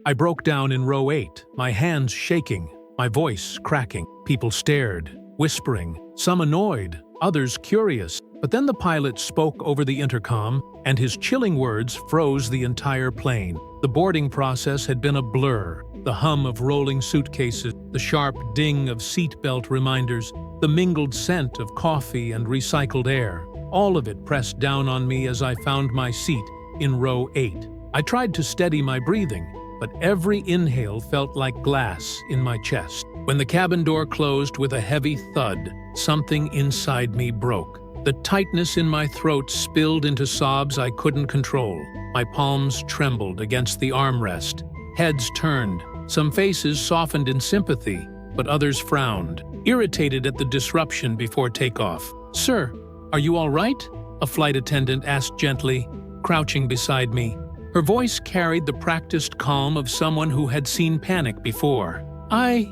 I broke down in row 8, my hands shaking, my voice cracking. People stared, whispering, some annoyed, others curious. But then the pilot spoke over the intercom, and his chilling words froze the entire plane. The boarding process had been a blur. The hum of rolling suitcases, the sharp ding of seatbelt reminders, the mingled scent of coffee and recycled air. All of it pressed down on me as I found my seat in row 8. I tried to steady my breathing, but every inhale felt like glass in my chest. When the cabin door closed with a heavy thud, something inside me broke. The tightness in my throat spilled into sobs I couldn't control. My palms trembled against the armrest. Heads turned. Some faces softened in sympathy, but others frowned, irritated at the disruption before takeoff. "Sir, are you all right?" a flight attendant asked gently, crouching beside me. Her voice carried the practiced calm of someone who had seen panic before. I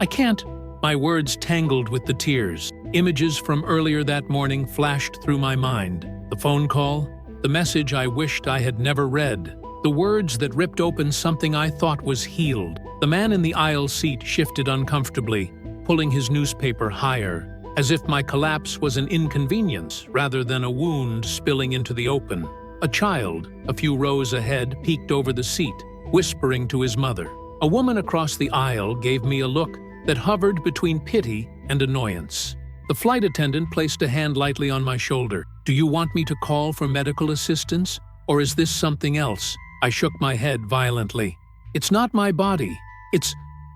can't." My words tangled with the tears. Images from earlier that morning flashed through my mind. The phone call, the message I wished I had never read, the words that ripped open something I thought was healed. The man in the aisle seat shifted uncomfortably, pulling his newspaper higher, as if my collapse was an inconvenience rather than a wound spilling into the open. A child, a few rows ahead, peeked over the seat, whispering to his mother. A woman across the aisle gave me a look that hovered between pity and annoyance. The flight attendant placed a hand lightly on my shoulder. "Do you want me to call for medical assistance? Or is this something else?" I shook my head violently. "It's not my body.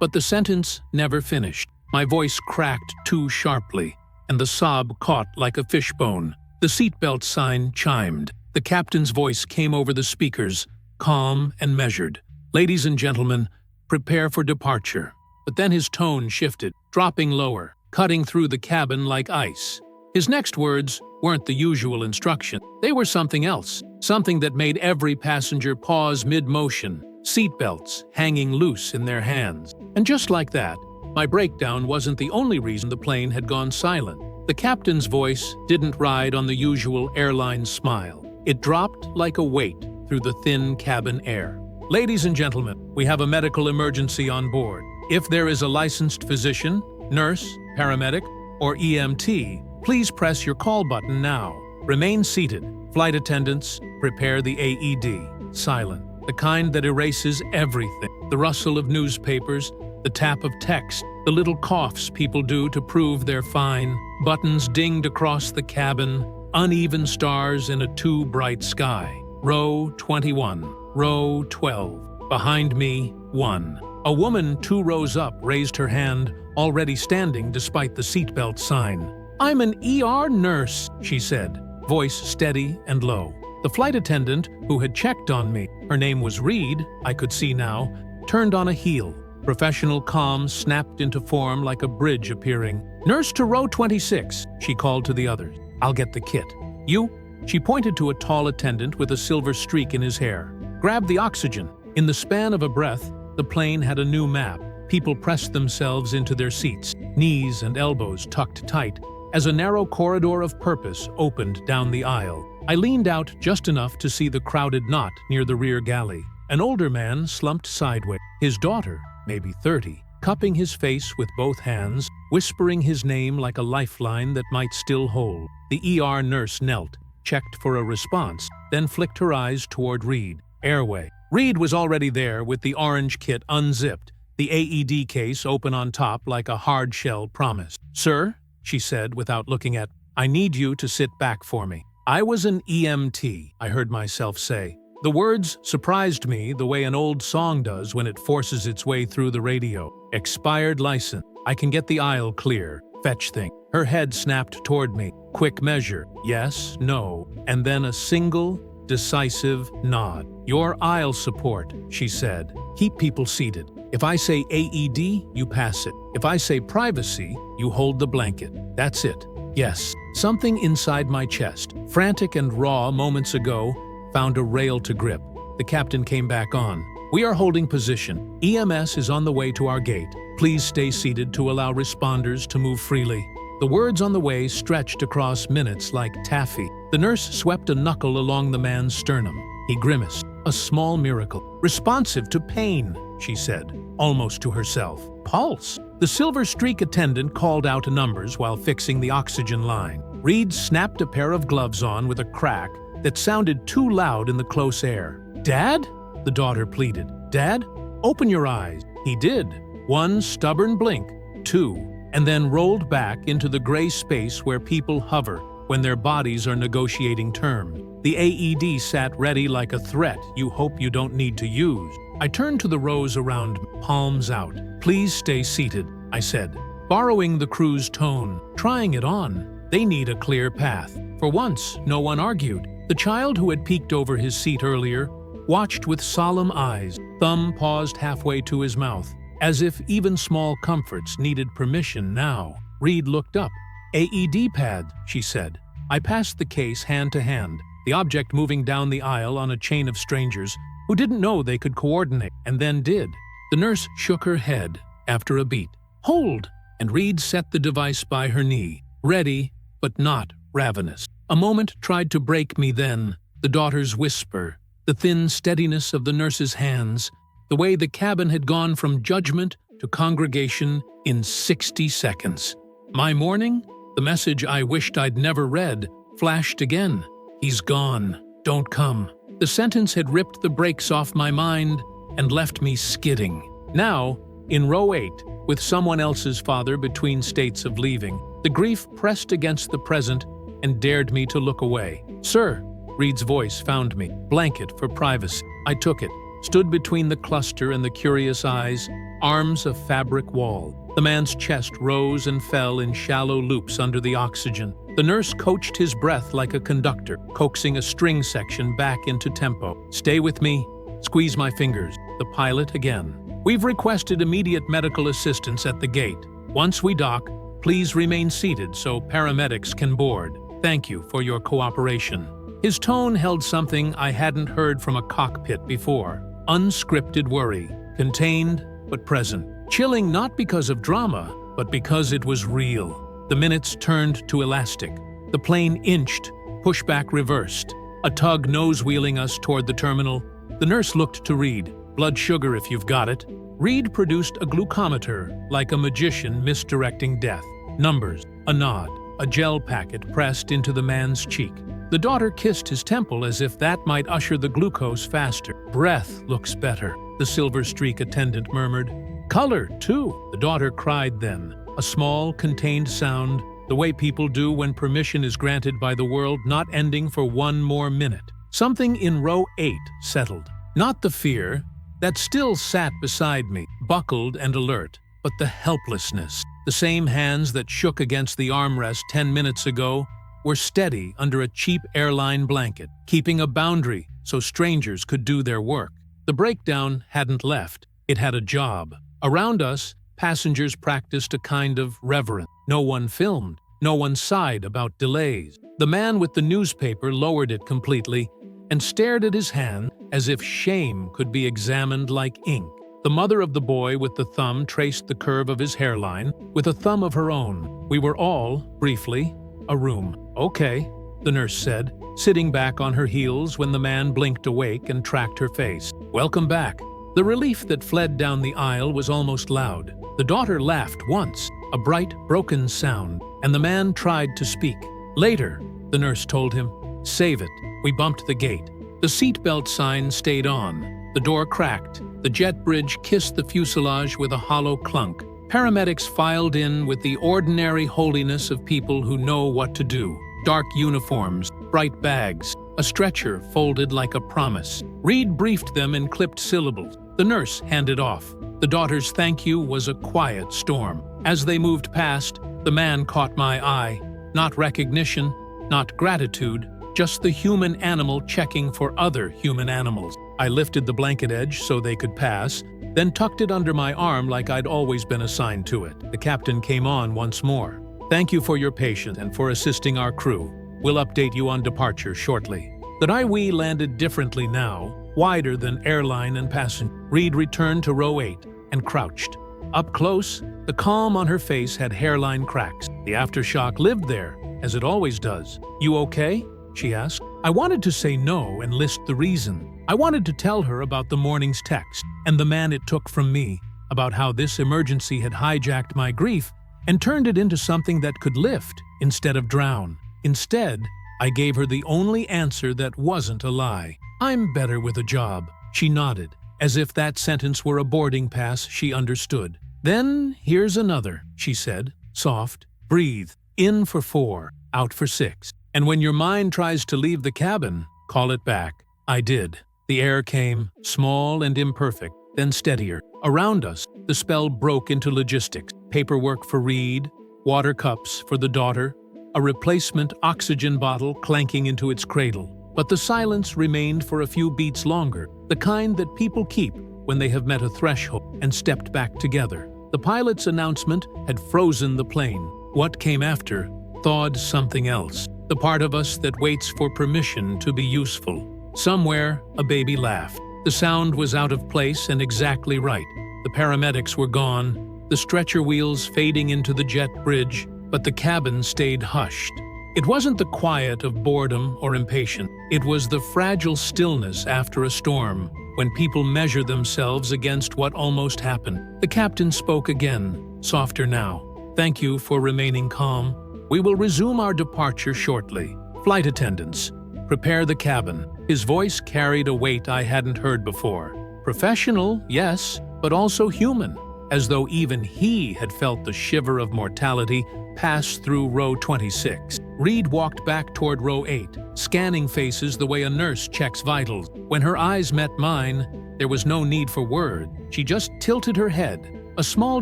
But the sentence never finished. My voice cracked too sharply, and the sob caught like a fishbone. The seatbelt sign chimed. The captain's voice came over the speakers, calm and measured. "Ladies and gentlemen, prepare for departure." But then his tone shifted, dropping lower, cutting through the cabin like ice. His next words weren't the usual instruction. They were something else, something that made every passenger pause mid-motion, seatbelts hanging loose in their hands. And just like that, my breakdown wasn't the only reason the plane had gone silent. The captain's voice didn't ride on the usual airline smile. It dropped like a weight through the thin cabin air. "Ladies and gentlemen, we have a medical emergency on board. If there is a licensed physician, nurse, paramedic, or EMT, please press your call button now. Remain seated. Flight attendants, prepare the AED." Silent. The kind that erases everything. The rustle of newspapers, the tap of text, the little coughs people do to prove they're fine. Buttons dinged across the cabin, uneven stars in a too bright sky. Row 21, row 12. Behind me, 1. A woman 2 rows up raised her hand, already standing despite the seatbelt sign. "I'm an ER nurse," she said, voice steady and low. The flight attendant, who had checked on me, her name was Reed, I could see now, turned on a heel. Professional calm snapped into form like a bridge appearing. "Nurse to row 26, she called to the others. "I'll get the kit. You?" She pointed to a tall attendant with a silver streak in his hair. "Grab the oxygen." In the span of a breath, the plane had a new map. People pressed themselves into their seats, knees and elbows tucked tight, as a narrow corridor of purpose opened down the aisle. I leaned out just enough to see the crowded knot near the rear galley. An older man slumped sideways, his daughter, maybe 30, cupping his face with both hands, whispering his name like a lifeline that might still hold. The ER nurse knelt, checked for a response, then flicked her eyes toward Reed. Airway. Reed was already there with the orange kit unzipped, the AED case open on top like a hard shell promise. "Sir," she said without looking at, "I need you to sit back for me." "I was an EMT," I heard myself say. The words surprised me the way an old song does when it forces its way through the radio. "Expired license. I can get the aisle clear. Fetch thing." Her head snapped toward me. Quick measure. Yes, no, and then a single, decisive nod. "Your aisle support," she said. "Keep people seated. If I say AED, you pass it. If I say privacy, you hold the blanket. That's it." Yes, something inside my chest, frantic and raw moments ago, found a rail to grip. The captain came back on. "We are holding position. EMS is on the way to our gate. Please stay seated to allow responders to move freely." The words on the way stretched across minutes like taffy. The nurse swept a knuckle along the man's sternum. He grimaced. A small miracle. Responsive to pain. she said, almost to herself. Pulse. The Silver Streak attendant called out numbers while fixing the oxygen line. Reed snapped a pair of gloves on with a crack that sounded too loud in the close air. "Dad?" the daughter pleaded. "Dad, open your eyes." He did. One stubborn blink, two, and then rolled back into the gray space where people hover when their bodies are negotiating terms. The AED sat ready like a threat you hope you don't need to use. I turned to the rows around, palms out. "Please stay seated," I said, borrowing the crew's tone, trying it on. They need a clear path. For once, no one argued. The child who had peeked over his seat earlier watched with solemn eyes, thumb paused halfway to his mouth, as if even small comforts needed permission now. Reed looked up. "AED pad," she said. I passed the case hand to hand, the object moving down the aisle on a chain of strangers who didn't know they could coordinate, and then did. The nurse shook her head after a beat. "Hold!" And Reed set the device by her knee, ready but not ravenous. A moment tried to break me then, the daughter's whisper, the thin steadiness of the nurse's hands, the way the cabin had gone from judgment to congregation in 60 seconds. My morning, the message I wished I'd never read, flashed again. "He's gone. Don't come." The sentence had ripped the brakes off my mind and left me skidding. Now, in row 8, with someone else's father between states of leaving, the grief pressed against the present and dared me to look away. "Sir," Reed's voice found me. "Blanket for privacy." I took it, stood between the cluster and the curious eyes, arms a fabric wall. The man's chest rose and fell in shallow loops under the oxygen. The nurse coached his breath like a conductor, coaxing a string section back into tempo. "Stay with me." Squeeze my fingers. The pilot again. "We've requested immediate medical assistance at the gate. Once we dock, please remain seated so paramedics can board. Thank you for your cooperation." His tone held something I hadn't heard from a cockpit before. Unscripted worry, contained but present. Chilling not because of drama, but because it was real. The minutes turned to elastic. The plane inched, pushback reversed. A tug nose-wheeling us toward the terminal. The nurse looked to Reed. "Blood sugar if you've got it." Reed produced a glucometer, like a magician misdirecting death. Numbers, a nod, a gel packet pressed into the man's cheek. The daughter kissed his temple as if that might usher the glucose faster. "Breath looks better," the Silver Streak attendant murmured. "Color, too," the daughter cried then. A small, contained sound, the way people do when permission is granted by the world not ending for one more minute. Something in row 8 settled. Not the fear, that still sat beside me, buckled and alert, but the helplessness. The same hands that shook against the armrest 10 minutes ago were steady under a cheap airline blanket, keeping a boundary so strangers could do their work. The breakdown hadn't left. It had a job. Around us, passengers practiced a kind of reverence. No one filmed. No one sighed about delays. The man with the newspaper lowered it completely and stared at his hand as if shame could be examined like ink. The mother of the boy with the thumb traced the curve of his hairline with a thumb of her own. We were all, briefly, a room. "Okay," the nurse said, sitting back on her heels when the man blinked awake and tracked her face. "Welcome back." The relief that fled down the aisle was almost loud. The daughter laughed once, a bright, broken sound, and the man tried to speak. "Later," the nurse told him. "Save it." We bumped the gate. The seatbelt sign stayed on. The door cracked. The jet bridge kissed the fuselage with a hollow clunk. Paramedics filed in with the ordinary holiness of people who know what to do. Dark uniforms, bright bags, a stretcher folded like a promise. Reed briefed them in clipped syllables. The nurse handed off. The daughter's thank you was a quiet storm. As they moved past, the man caught my eye. Not recognition, not gratitude, just the human animal checking for other human animals. I lifted the blanket edge so they could pass, then tucked it under my arm like I'd always been assigned to it. The captain came on once more. "Thank you for your patience and for assisting our crew. We'll update you on departure shortly." The Niue landed differently now, wider than airline and passenger. Reed returned to row 8 and crouched. Up close, the calm on her face had hairline cracks. The aftershock lived there, as it always does. "You okay?" she asked. I wanted to say no and list the reason, I wanted to tell her about the morning's text and the man it took from me, about how this emergency had hijacked my grief and turned it into something that could lift instead of drown. Instead, I gave her the only answer that wasn't a lie. "I'm better with a job." She nodded, as if that sentence were a boarding pass she understood. "Then here's another," she said, soft. "Breathe. In for 4, out for 6. And when your mind tries to leave the cabin, call it back." I did. The air came, small and imperfect, then steadier. Around us, the spell broke into logistics. Paperwork for Reed, water cups for the daughter, a replacement oxygen bottle clanking into its cradle. But the silence remained for a few beats longer, the kind that people keep when they have met a threshold and stepped back together. The pilot's announcement had frozen the plane. What came after thawed something else, the part of us that waits for permission to be useful. Somewhere, a baby laughed. The sound was out of place and exactly right. The paramedics were gone, the stretcher wheels fading into the jet bridge, but the cabin stayed hushed. It wasn't the quiet of boredom or impatience. It was the fragile stillness after a storm, when people measure themselves against what almost happened. The captain spoke again, softer now. "Thank you for remaining calm. We will resume our departure shortly. Flight attendants, prepare the cabin." His voice carried a weight I hadn't heard before. Professional, yes, but also human, as though even he had felt the shiver of mortality pass through row 26. Reed walked back toward row 8, scanning faces the way a nurse checks vitals. When her eyes met mine, there was no need for word. She just tilted her head, a small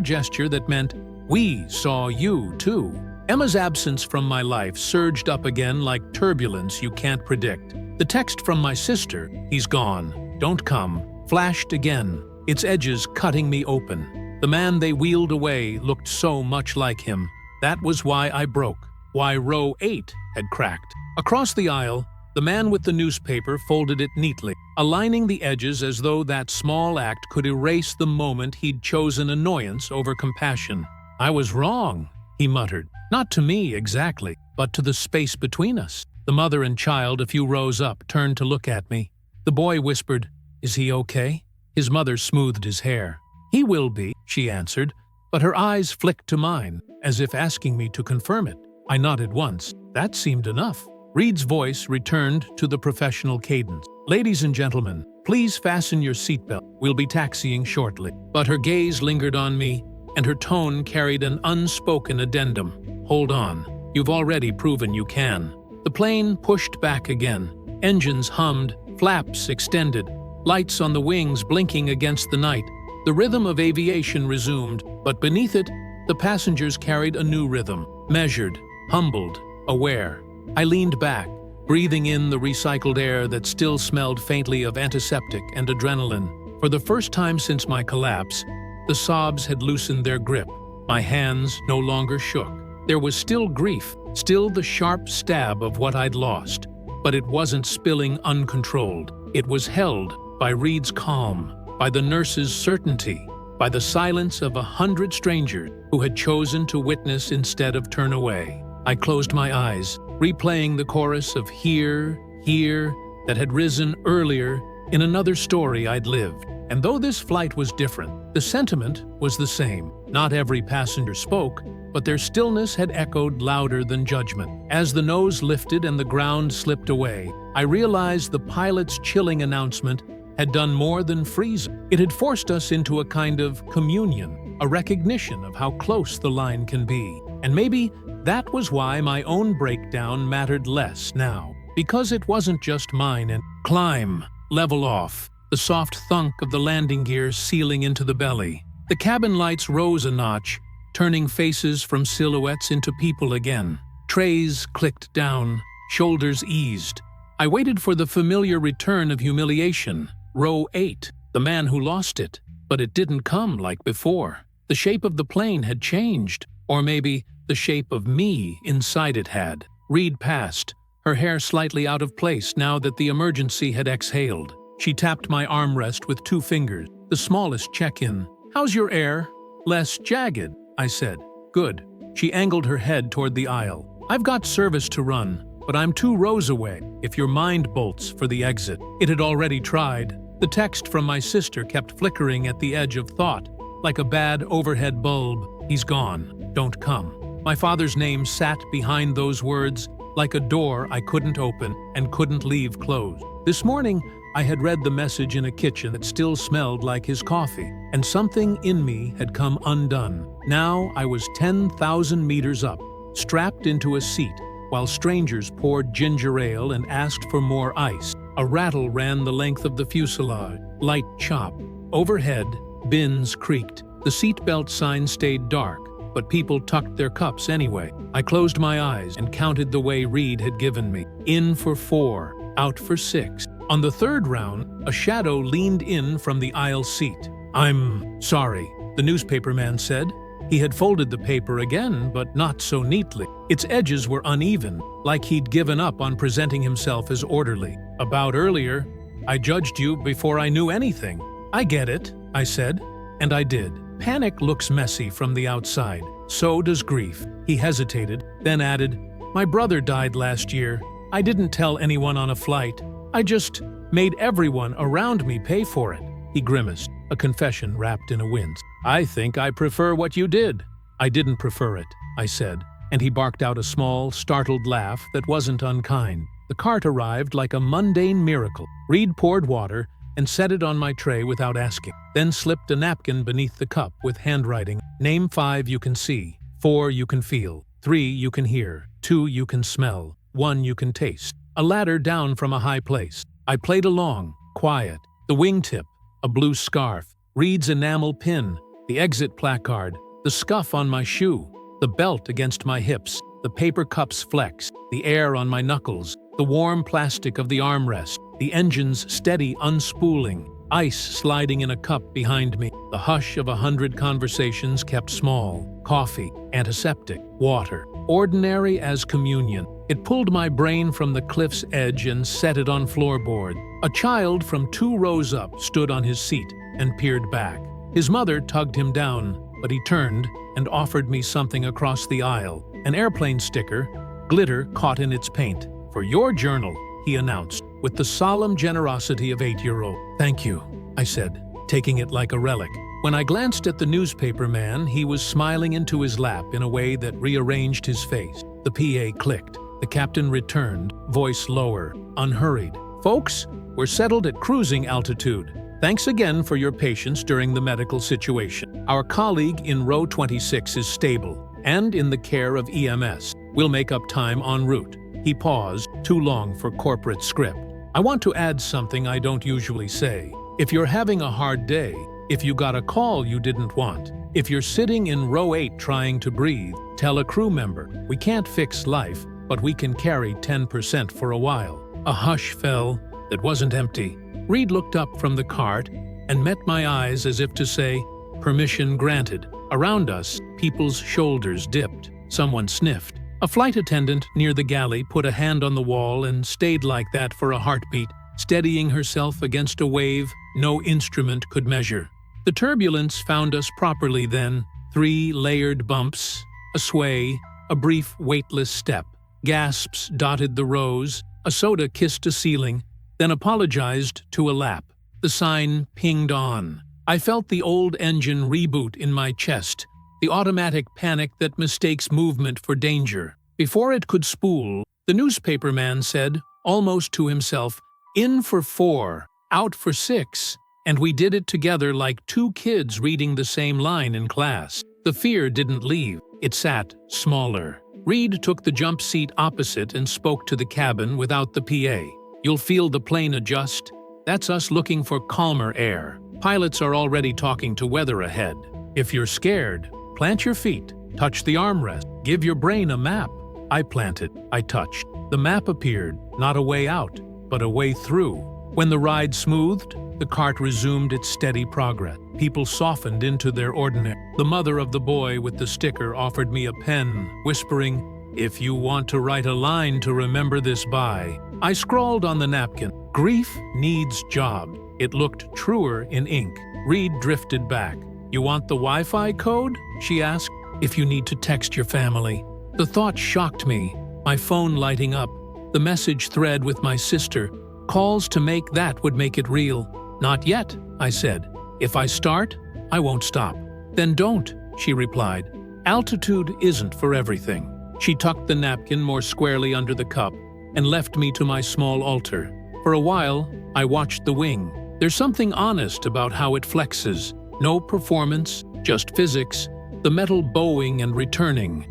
gesture that meant, "We saw you, too." Emma's absence from my life surged up again like turbulence you can't predict. The text from my sister, "He's gone, don't come," flashed again, its edges cutting me open. The man they wheeled away looked so much like him. That was why I broke, why row 8 had cracked. Across the aisle, the man with the newspaper folded it neatly, aligning the edges as though that small act could erase the moment he'd chosen annoyance over compassion. "I was wrong," he muttered. Not to me exactly, but to the space between us. The mother and child a few rows up turned to look at me. The boy whispered, "Is he okay?" His mother smoothed his hair. "He will be," she answered, but her eyes flicked to mine, as if asking me to confirm it. I nodded once. That seemed enough. Reed's voice returned to the professional cadence. "Ladies and gentlemen, please fasten your seatbelt. We'll be taxiing shortly." But her gaze lingered on me, and her tone carried an unspoken addendum. "Hold on. You've already proven you can." The plane pushed back again. Engines hummed, flaps extended, lights on the wings blinking against the night. The rhythm of aviation resumed, but beneath it, the passengers carried a new rhythm, measured, humbled, aware. I leaned back, breathing in the recycled air that still smelled faintly of antiseptic and adrenaline. For the first time since my collapse, the sobs had loosened their grip. My hands no longer shook. There was still grief, still the sharp stab of what I'd lost, but it wasn't spilling uncontrolled. It was held by Reed's calm, by the nurse's certainty, by the silence of 100 strangers who had chosen to witness instead of turn away. I closed my eyes, replaying the chorus of "Here, here" that had risen earlier in another story I'd lived. And though this flight was different, the sentiment was the same. Not every passenger spoke, but their stillness had echoed louder than judgment. As the nose lifted and the ground slipped away, I realized the pilot's chilling announcement had done more than freeze. It had forced us into a kind of communion, a recognition of how close the line can be. And maybe that was why my own breakdown mattered less now, because it wasn't just mine. And climb, level off, the soft thunk of the landing gear sealing into the belly. The cabin lights rose a notch, turning faces from silhouettes into people again. Trays clicked down, shoulders eased. I waited for the familiar return of humiliation. Row 8, the man who lost it. But it didn't come like before. The shape of the plane had changed, or maybe the shape of me inside it had. Reed passed, her hair slightly out of place now that the emergency had exhaled. She tapped my armrest with 2 fingers, the smallest check-in. "How's your air?" "Less jagged," I said. "Good." She angled her head toward the aisle. "I've got service to run. but I'm 2 rows away if your mind bolts for the exit. It had already tried. The text from my sister kept flickering at the edge of thought, like a bad overhead bulb. He's gone. Don't come. My father's name sat behind those words like a door I couldn't open and couldn't leave closed. This morning, I had read the message in a kitchen that still smelled like his coffee, and something in me had come undone. Now I was 10,000 meters up, strapped into a seat, while strangers poured ginger ale and asked for more ice. A rattle ran the length of the fuselage, light chop. Overhead, bins creaked. The seatbelt sign stayed dark, but people tucked their cups anyway. I closed my eyes and counted the way Reed had given me. In for 4, out for 6. On the 3rd round, a shadow leaned in from the aisle seat. "I'm sorry," the newspaperman said. He had folded the paper again, but not so neatly. Its edges were uneven, like he'd given up on presenting himself as orderly. "About earlier, I judged you before I knew anything." "I get it," I said, and I did. Panic looks messy from the outside. So does grief. He hesitated, then added, "My brother died last year. I didn't tell anyone on a flight. I just made everyone around me pay for it." He grimaced, a confession wrapped in a wince. "I think I prefer what you did." "I didn't prefer it," I said, and he barked out a small, startled laugh that wasn't unkind. The cart arrived like a mundane miracle. Reed poured water and set it on my tray without asking, then slipped a napkin beneath the cup with handwriting. "Name 5 you can see, 4 you can feel, 3 you can hear, 2 you can smell, 1 you can taste." A ladder down from a high place. I played along, quiet. The wingtip, a blue scarf, Reed's enamel pin, the exit placard, the scuff on my shoe, the belt against my hips, the paper cups flex, the air on my knuckles, the warm plastic of the armrest, the engine's steady unspooling, ice sliding in a cup behind me. The hush of 100 conversations kept small. Coffee, antiseptic, water, ordinary as communion. It pulled my brain from the cliff's edge and set it on floorboard. A child from 2 rows up stood on his seat and peered back. His mother tugged him down, but he turned and offered me something across the aisle. An airplane sticker, glitter caught in its paint. "For your journal," he announced, with the solemn generosity of 8-year-old. "Thank you," I said, taking it like a relic. When I glanced at the newspaper man, he was smiling into his lap in a way that rearranged his face. The PA clicked. The captain returned, voice lower, unhurried. "Folks, we're settled at cruising altitude. Thanks again for your patience during the medical situation. Our colleague in row 26 is stable and in the care of EMS. We'll make up time en route." He paused, too long for corporate script. "I want to add something I don't usually say. If you're having a hard day, if you got a call you didn't want, if you're sitting in row 8 trying to breathe, tell a crew member, we can't fix life, but we can carry 10% for a while." A hush fell that wasn't empty. Reed looked up from the cart and met my eyes as if to say, "Permission granted." Around us, people's shoulders dipped. Someone sniffed. A flight attendant near the galley put a hand on the wall and stayed like that for a heartbeat, steadying herself against a wave no instrument could measure. The turbulence found us properly then. 3 layered bumps, a sway, a brief weightless step. Gasps dotted the rows, a soda kissed a ceiling, then apologized to a lap. The sign pinged on. I felt the old engine reboot in my chest, the automatic panic that mistakes movement for danger. Before it could spool, the newspaper man said, almost to himself, "In for 4, out for 6, and we did it together like 2 kids reading the same line in class. The fear didn't leave. It sat smaller. Reed took the jump seat opposite and spoke to the cabin without the PA. "You'll feel the plane adjust. That's us looking for calmer air. Pilots are already talking to weather ahead. If you're scared, plant your feet, touch the armrest, give your brain a map." I planted, I touched. The map appeared, not a way out, but a way through. When the ride smoothed, the cart resumed its steady progress. People softened into their ordinary. The mother of the boy with the sticker offered me a pen, whispering, "If you want to write a line to remember this by." I scrawled on the napkin, "Grief needs job." It looked truer in ink. Reed drifted back. "You want the Wi-Fi code?" she asked. "If you need to text your family." The thought shocked me, my phone lighting up, The message thread with my sister. Calls to make that would make it real. Not yet, I said. If I start, I won't stop. Then don't, she replied. Altitude isn't for everything. She tucked the napkin more squarely under the cup and left me to my small altar. For a while, I watched the wing. There's something honest about how it flexes. No performance, just physics. The metal bowing and returning,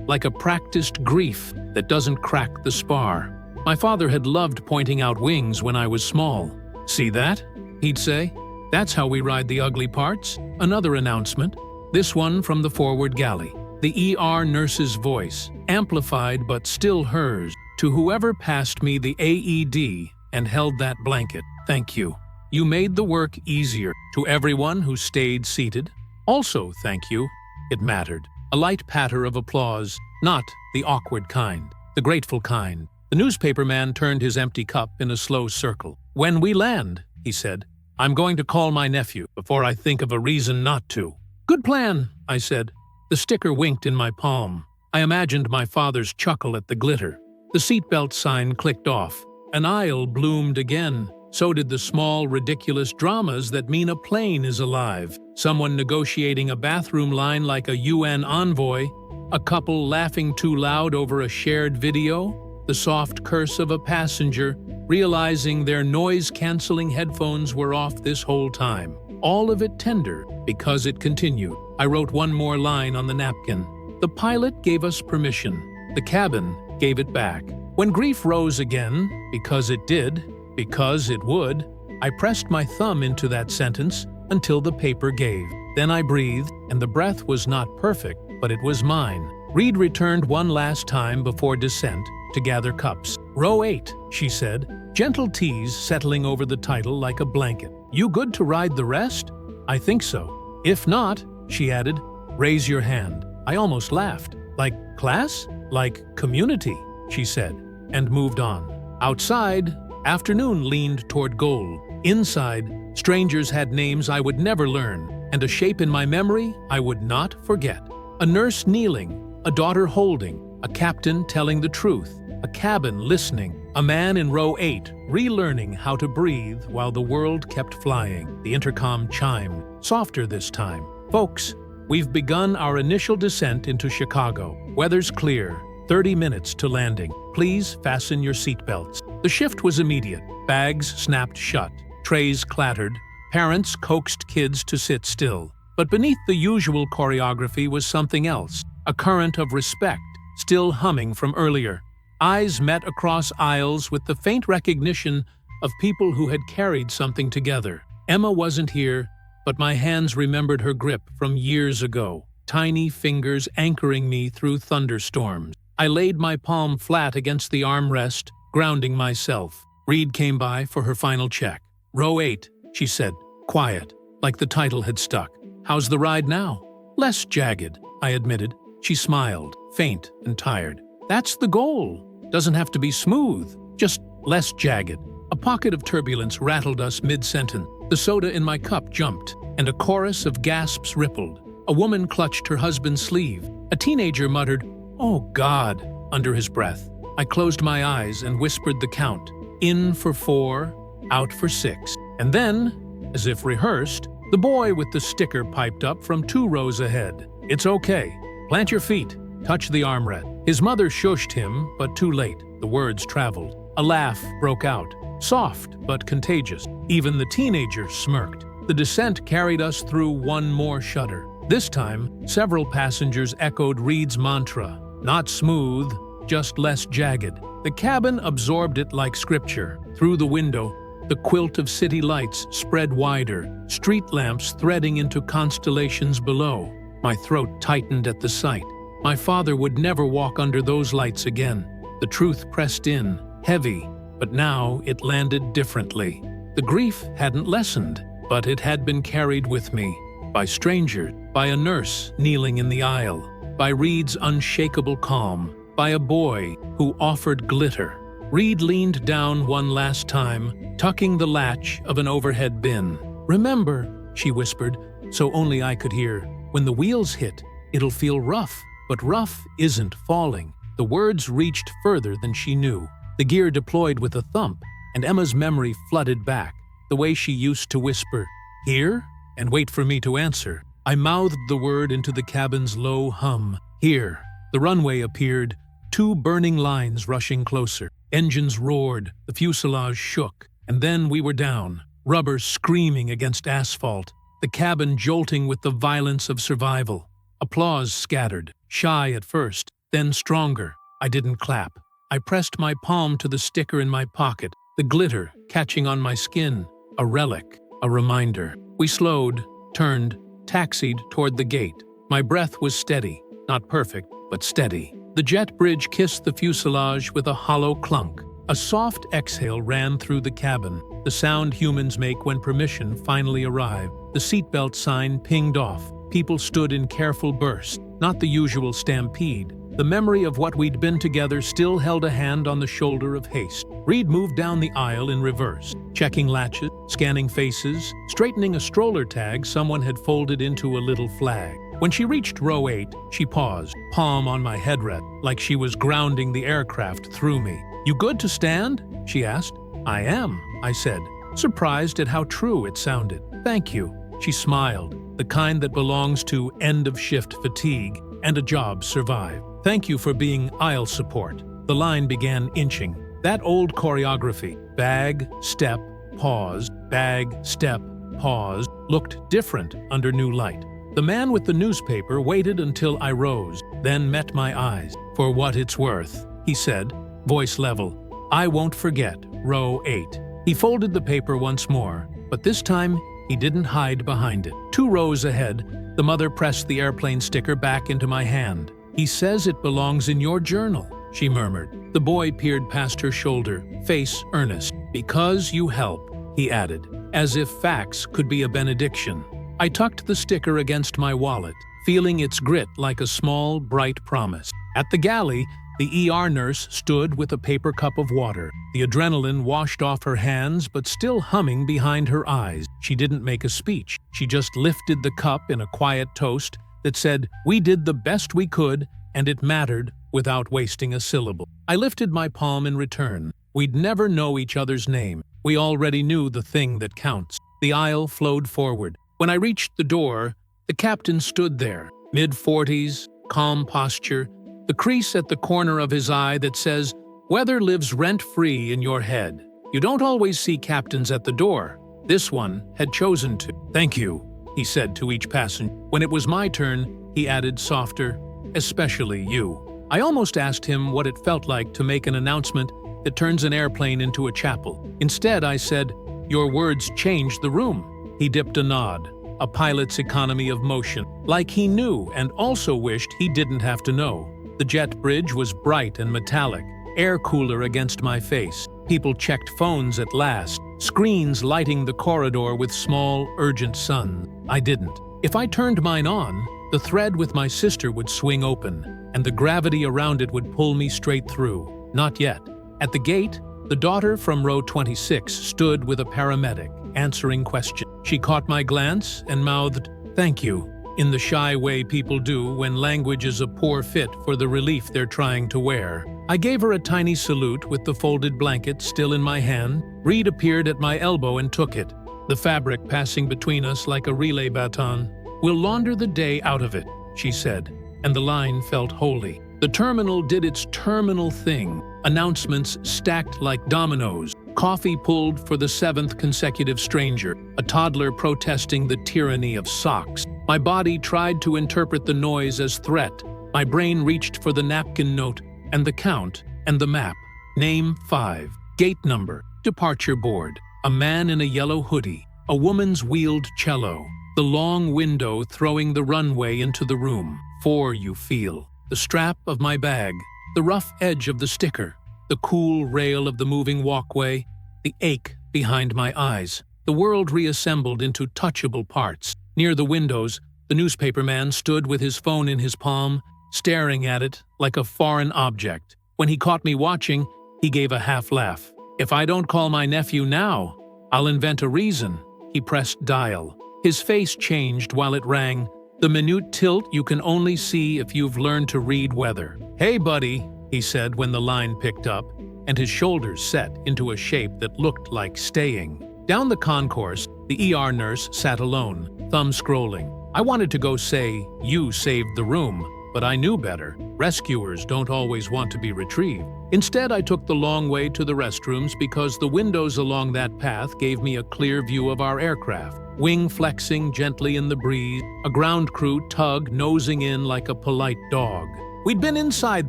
like a practiced grief that doesn't crack the spar. My father had loved pointing out wings when I was small. See that? He'd say. That's how we ride the ugly parts. Another announcement. This one from the forward galley. The ER nurse's voice, amplified but still hers, to whoever passed me the AED and held that blanket. Thank you. You made the work easier. To everyone who stayed seated. Also, thank you. It mattered. A light patter of applause, not the awkward kind, the grateful kind. The newspaper man turned his empty cup in a slow circle. When we land, he said, I'm going to call my nephew before I think of a reason not to. Good plan, I said. The sticker winked in my palm. I imagined my father's chuckle at the glitter. The seatbelt sign clicked off. An aisle bloomed again. So did the small, ridiculous dramas that mean a plane is alive. Someone negotiating a bathroom line like a UN envoy. A couple laughing too loud over a shared video. The soft curse of a passenger, realizing their noise-canceling headphones were off this whole time. All of it tender, because it continued. I wrote one more line on the napkin. The pilot gave us permission. The cabin gave it back. When grief rose again, because it did, because it would, I pressed my thumb into that sentence until the paper gave. Then I breathed, and the breath was not perfect, but it was mine. Reed returned one last time before descent to gather cups. Row 8, she said, gentle tease settling over the title like a blanket. You good to ride the rest? I think so. If not, she added, raise your hand. I almost laughed. Like class? Like community, she said, and moved on. Outside, afternoon leaned toward gold. Inside, strangers had names I would never learn, and a shape in my memory I would not forget. A nurse kneeling, a daughter holding, a captain telling the truth, a cabin listening, a man in row 8 relearning how to breathe while the world kept flying. The intercom chimed, softer this time. Folks, we've begun our initial descent into Chicago. Weather's clear, 30 minutes to landing. Please fasten your seatbelts. The shift was immediate. Bags snapped shut, trays clattered, parents coaxed kids to sit still. But beneath the usual choreography was something else, a current of respect, still humming from earlier. Eyes met across aisles with the faint recognition of people who had carried something together. Emma wasn't here, but my hands remembered her grip from years ago, tiny fingers anchoring me through thunderstorms. I laid my palm flat against the armrest, grounding myself. Reed came by for her final check. Row 8, she said, quiet, like the title had stuck. How's the ride now? Less jagged, I admitted. She smiled, faint and tired. That's the goal. Doesn't have to be smooth, just less jagged. A pocket of turbulence rattled us mid-sentence. The soda in my cup jumped, and a chorus of gasps rippled. A woman clutched her husband's sleeve. A teenager muttered, "Oh God," under his breath. I closed my eyes and whispered the count. In for 4, out for 6. And then, as if rehearsed, the boy with the sticker piped up from 2 rows ahead. It's okay. Plant your feet. Touch the armrest. His mother shushed him, but too late. The words traveled. A laugh broke out, soft but contagious. Even the teenager smirked. The descent carried us through one more shudder. This time, several passengers echoed Reed's mantra. Not smooth, just less jagged. The cabin absorbed it like scripture. Through the window, the quilt of city lights spread wider, street lamps threading into constellations below. My throat tightened at the sight. My father would never walk under those lights again. The truth pressed in, heavy, but now it landed differently. The grief hadn't lessened, but it had been carried with me. By strangers, by a nurse kneeling in the aisle, by Reed's unshakable calm, by a boy who offered glitter. Reed leaned down one last time, tucking the latch of an overhead bin. Remember, she whispered, so only I could hear, when the wheels hit, it'll feel rough. But rough isn't falling. The words reached further than she knew. The gear deployed with a thump, and Emma's memory flooded back, the way she used to whisper, "Here?" and wait for me to answer. I mouthed the word into the cabin's low hum. Here. The runway appeared, two burning lines rushing closer. Engines roared, the fuselage shook, and then we were down, rubber screaming against asphalt, the cabin jolting with the violence of survival. Applause scattered, shy at first, then stronger. I didn't clap. I pressed my palm to the sticker in my pocket, the glitter catching on my skin. A relic, a reminder. We slowed, turned, taxied toward the gate. My breath was steady, not perfect, but steady. The jet bridge kissed the fuselage with a hollow clunk. A soft exhale ran through the cabin, the sound humans make when permission finally arrived. The seatbelt sign pinged off. People stood in careful bursts, not the usual stampede. The memory of what we'd been together still held a hand on the shoulder of haste. Reed moved down the aisle in reverse, checking latches, scanning faces, straightening a stroller tag someone had folded into a little flag. When she reached row 8, she paused, palm on my headrest, like she was grounding the aircraft through me. "You good to stand?" she asked. "I am," I said, surprised at how true it sounded. "Thank you." She smiled, the kind that belongs to end-of-shift fatigue and a job survived. "Thank you for being aisle support." The line began inching. That old choreography, bag, step, pause, bag, step, pause, looked different under new light. The man with the newspaper waited until I rose, then met my eyes. "For what it's worth," he said, voice level. "I won't forget, row 8. He folded the paper once more, but this time he didn't hide behind it. 2 rows ahead, the mother pressed the airplane sticker back into my hand. "He says it belongs in your journal," she murmured. The boy peered past her shoulder, face earnest. "Because you help," he added, as if facts could be a benediction. I tucked the sticker against my wallet, feeling its grit like a small, bright promise. At the galley, the ER nurse stood with a paper cup of water. The adrenaline washed off her hands, but still humming behind her eyes. She didn't make a speech. She just lifted the cup in a quiet toast that said, "We did the best we could, and it mattered," without wasting a syllable. I lifted my palm in return. We'd never know each other's name. We already knew the thing that counts. The aisle flowed forward. When I reached the door, the captain stood there, mid-40s, calm posture, the crease at the corner of his eye that says, "Weather lives rent-free in your head." You don't always see captains at the door. This one had chosen to. "Thank you," he said to each passenger. When it was my turn, he added softer, "Especially you." I almost asked him what it felt like to make an announcement that turns an airplane into a chapel. Instead, I said, "Your words changed the room." He dipped a nod, a pilot's economy of motion, like he knew and also wished he didn't have to know. The jet bridge was bright and metallic, air cooler against my face. People checked phones at last, screens lighting the corridor with small, urgent suns. I didn't. If I turned mine on, the thread with my sister would swing open, and the gravity around it would pull me straight through. Not yet. At the gate, the daughter from row 26 stood with a paramedic, answering questions. She caught my glance and mouthed, "Thank you," in the shy way people do when language is a poor fit for the relief they're trying to wear. I gave her a tiny salute with the folded blanket still in my hand. Reed appeared at my elbow and took it, the fabric passing between us like a relay baton. "We'll launder the day out of it," she said, and the line felt holy. The terminal did its terminal thing. Announcements stacked like dominoes. Coffee pulled for the 7th consecutive stranger, a toddler protesting the tyranny of socks. My body tried to interpret the noise as threat. My brain reached for the napkin note, and the count, and the map. Name 5. Gate number. Departure board. A man in a yellow hoodie. A woman's wheeled cello. The long window throwing the runway into the room. 4, you feel. The strap of my bag. The rough edge of the sticker. The cool rail of the moving walkway. The ache behind my eyes. The world reassembled into touchable parts. Near the windows, the newspaperman stood with his phone in his palm, staring at it like a foreign object. When he caught me watching, he gave a half laugh. "If I don't call my nephew now, I'll invent a reason." He pressed dial. His face changed while it rang, the minute tilt you can only see if you've learned to read weather. "Hey, buddy," he said when the line picked up, and his shoulders set into a shape that looked like staying. Down the concourse, the ER nurse sat alone, thumb scrolling. I wanted to go say, "You saved the room," but I knew better. Rescuers don't always want to be retrieved. Instead, I took the long way to the restrooms because the windows along that path gave me a clear view of our aircraft. Wing flexing gently in the breeze, a ground crew tug nosing in like a polite dog. We'd been inside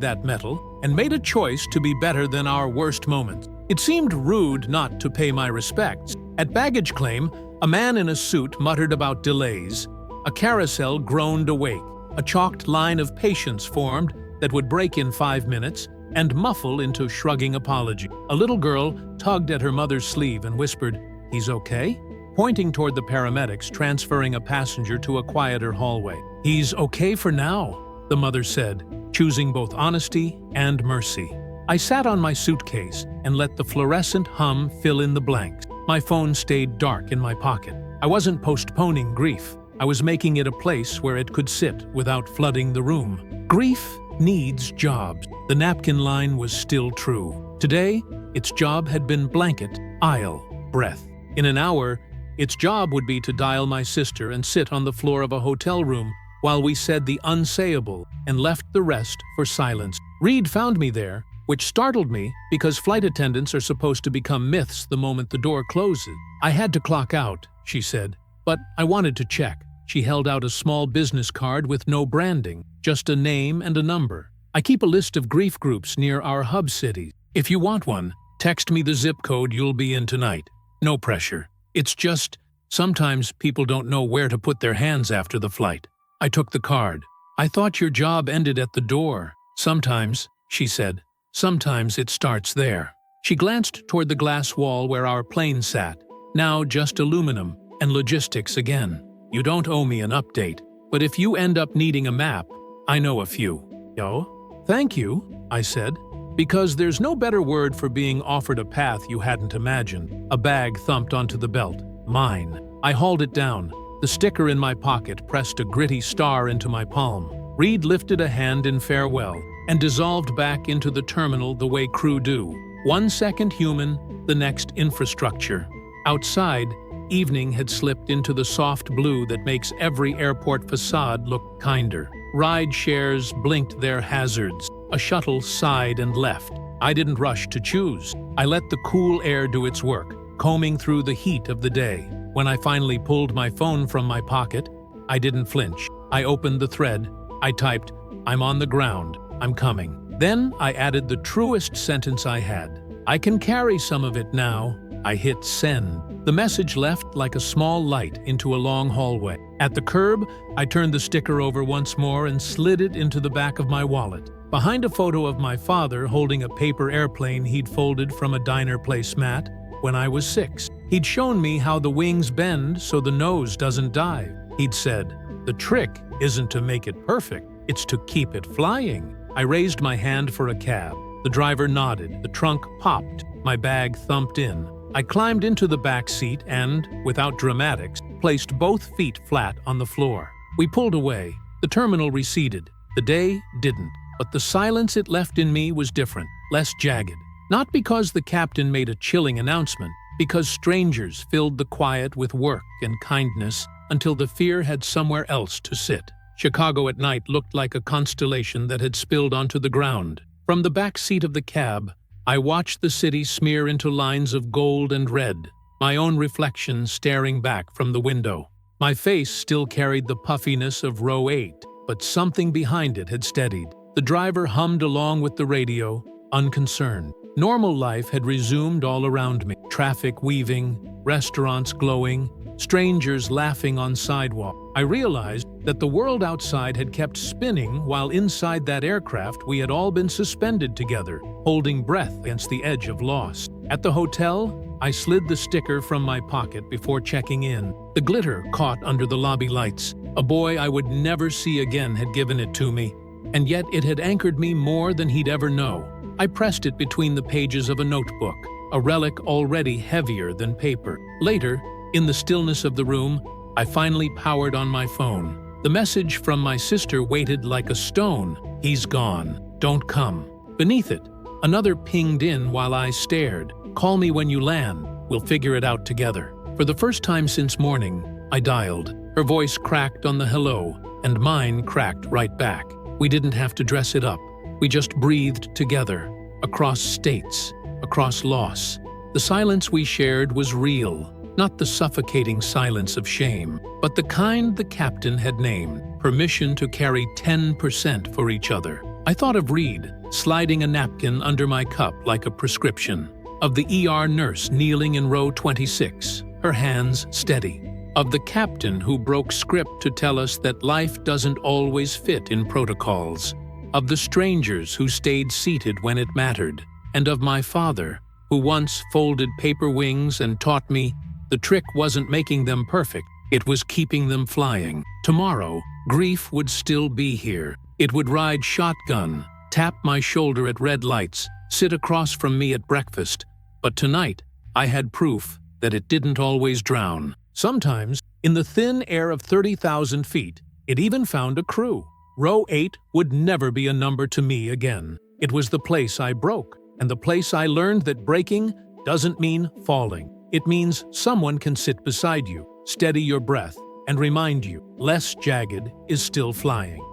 that metal and made a choice to be better than our worst moments. It seemed rude not to pay my respects. At baggage claim, a man in a suit muttered about delays. A carousel groaned awake. A chalked line of patience formed that would break in 5 minutes and muffle into shrugging apology. A little girl tugged at her mother's sleeve and whispered, "He's okay?" pointing toward the paramedics transferring a passenger to a quieter hallway. "He's okay for now," the mother said, choosing both honesty and mercy. I sat on my suitcase and let the fluorescent hum fill in the blanks. My phone stayed dark in my pocket. I wasn't postponing grief. I was making it a place where it could sit without flooding the room. Grief needs jobs. The napkin line was still true. Today, its job had been blanket, aisle, breath. In an hour, its job would be to dial my sister and sit on the floor of a hotel room while we said the unsayable and left the rest for silence. Reed found me there, which startled me because flight attendants are supposed to become myths the moment the door closes. "I had to clock out," she said, "but I wanted to check." She held out a small business card with no branding, just a name and a number. "I keep a list of grief groups near our hub cities. If you want one, text me the zip code you'll be in tonight. No pressure. It's just, sometimes people don't know where to put their hands after the flight." I took the card. "I thought your job ended at the door." "Sometimes," she said. "Sometimes it starts there." She glanced toward the glass wall where our plane sat, now just aluminum and logistics again. "You don't owe me an update, but if you end up needing a map, I know a few." "Yo? Thank you," I said, because there's no better word for being offered a path you hadn't imagined. A bag thumped onto the belt. Mine. I hauled it down. The sticker in my pocket pressed a gritty star into my palm. Reed lifted a hand in farewell and dissolved back into the terminal the way crew do. 1 second human, the next infrastructure. Outside, evening had slipped into the soft blue that makes every airport facade look kinder. Ride shares blinked their hazards. A shuttle sighed and left. I didn't rush to choose. I let the cool air do its work, combing through the heat of the day. When I finally pulled my phone from my pocket, I didn't flinch. I opened the thread. I typed, "I'm on the ground. I'm coming." Then I added the truest sentence I had. "I can carry some of it now." I hit send. The message left like a small light into a long hallway. At the curb, I turned the sticker over once more and slid it into the back of my wallet. Behind a photo of my father holding a paper airplane he'd folded from a diner placemat when I was 6. He'd shown me how the wings bend so the nose doesn't dive. He'd said, "The trick isn't to make it perfect, it's to keep it flying." I raised my hand for a cab. The driver nodded. The trunk popped. My bag thumped in. I climbed into the back seat and, without dramatics, placed both feet flat on the floor. We pulled away. The terminal receded. The day didn't. But the silence it left in me was different, less jagged. Not because the captain made a chilling announcement, because strangers filled the quiet with work and kindness until the fear had somewhere else to sit. Chicago at night looked like a constellation that had spilled onto the ground. From the back seat of the cab, I watched the city smear into lines of gold and red, my own reflection staring back from the window. My face still carried the puffiness of row 8, but something behind it had steadied. The driver hummed along with the radio, unconcerned. Normal life had resumed all around me. Traffic weaving, restaurants glowing, strangers laughing on sidewalks. I realized that the world outside had kept spinning while inside that aircraft we had all been suspended together, holding breath against the edge of loss. At the hotel, I slid the sticker from my pocket before checking in. The glitter caught under the lobby lights. A boy I would never see again had given it to me, and yet it had anchored me more than he'd ever know. I pressed it between the pages of a notebook, a relic already heavier than paper. Later, in the stillness of the room, I finally powered on my phone. The message from my sister weighted like a stone. "He's gone. Don't come." Beneath it, another pinged in while I stared. "Call me when you land. We'll figure it out together." For the first time since morning, I dialed. Her voice cracked on the hello, and mine cracked right back. We didn't have to dress it up. We just breathed together, across states, across loss. The silence we shared was real, not the suffocating silence of shame, but the kind the captain had named, permission to carry 10% for each other. I thought of Reed, sliding a napkin under my cup like a prescription, of the ER nurse kneeling in row 26, her hands steady, of the captain who broke script to tell us that life doesn't always fit in protocols, of the strangers who stayed seated when it mattered, and of my father, who once folded paper wings and taught me the trick wasn't making them perfect, it was keeping them flying. Tomorrow, grief would still be here. It would ride shotgun, tap my shoulder at red lights, sit across from me at breakfast. But tonight, I had proof that it didn't always drown. Sometimes, in the thin air of 30,000 feet, it even found a crew. Row 8 would never be a number to me again. It was the place I broke, and the place I learned that breaking doesn't mean falling. It means someone can sit beside you, steady your breath, and remind you less jagged is still flying.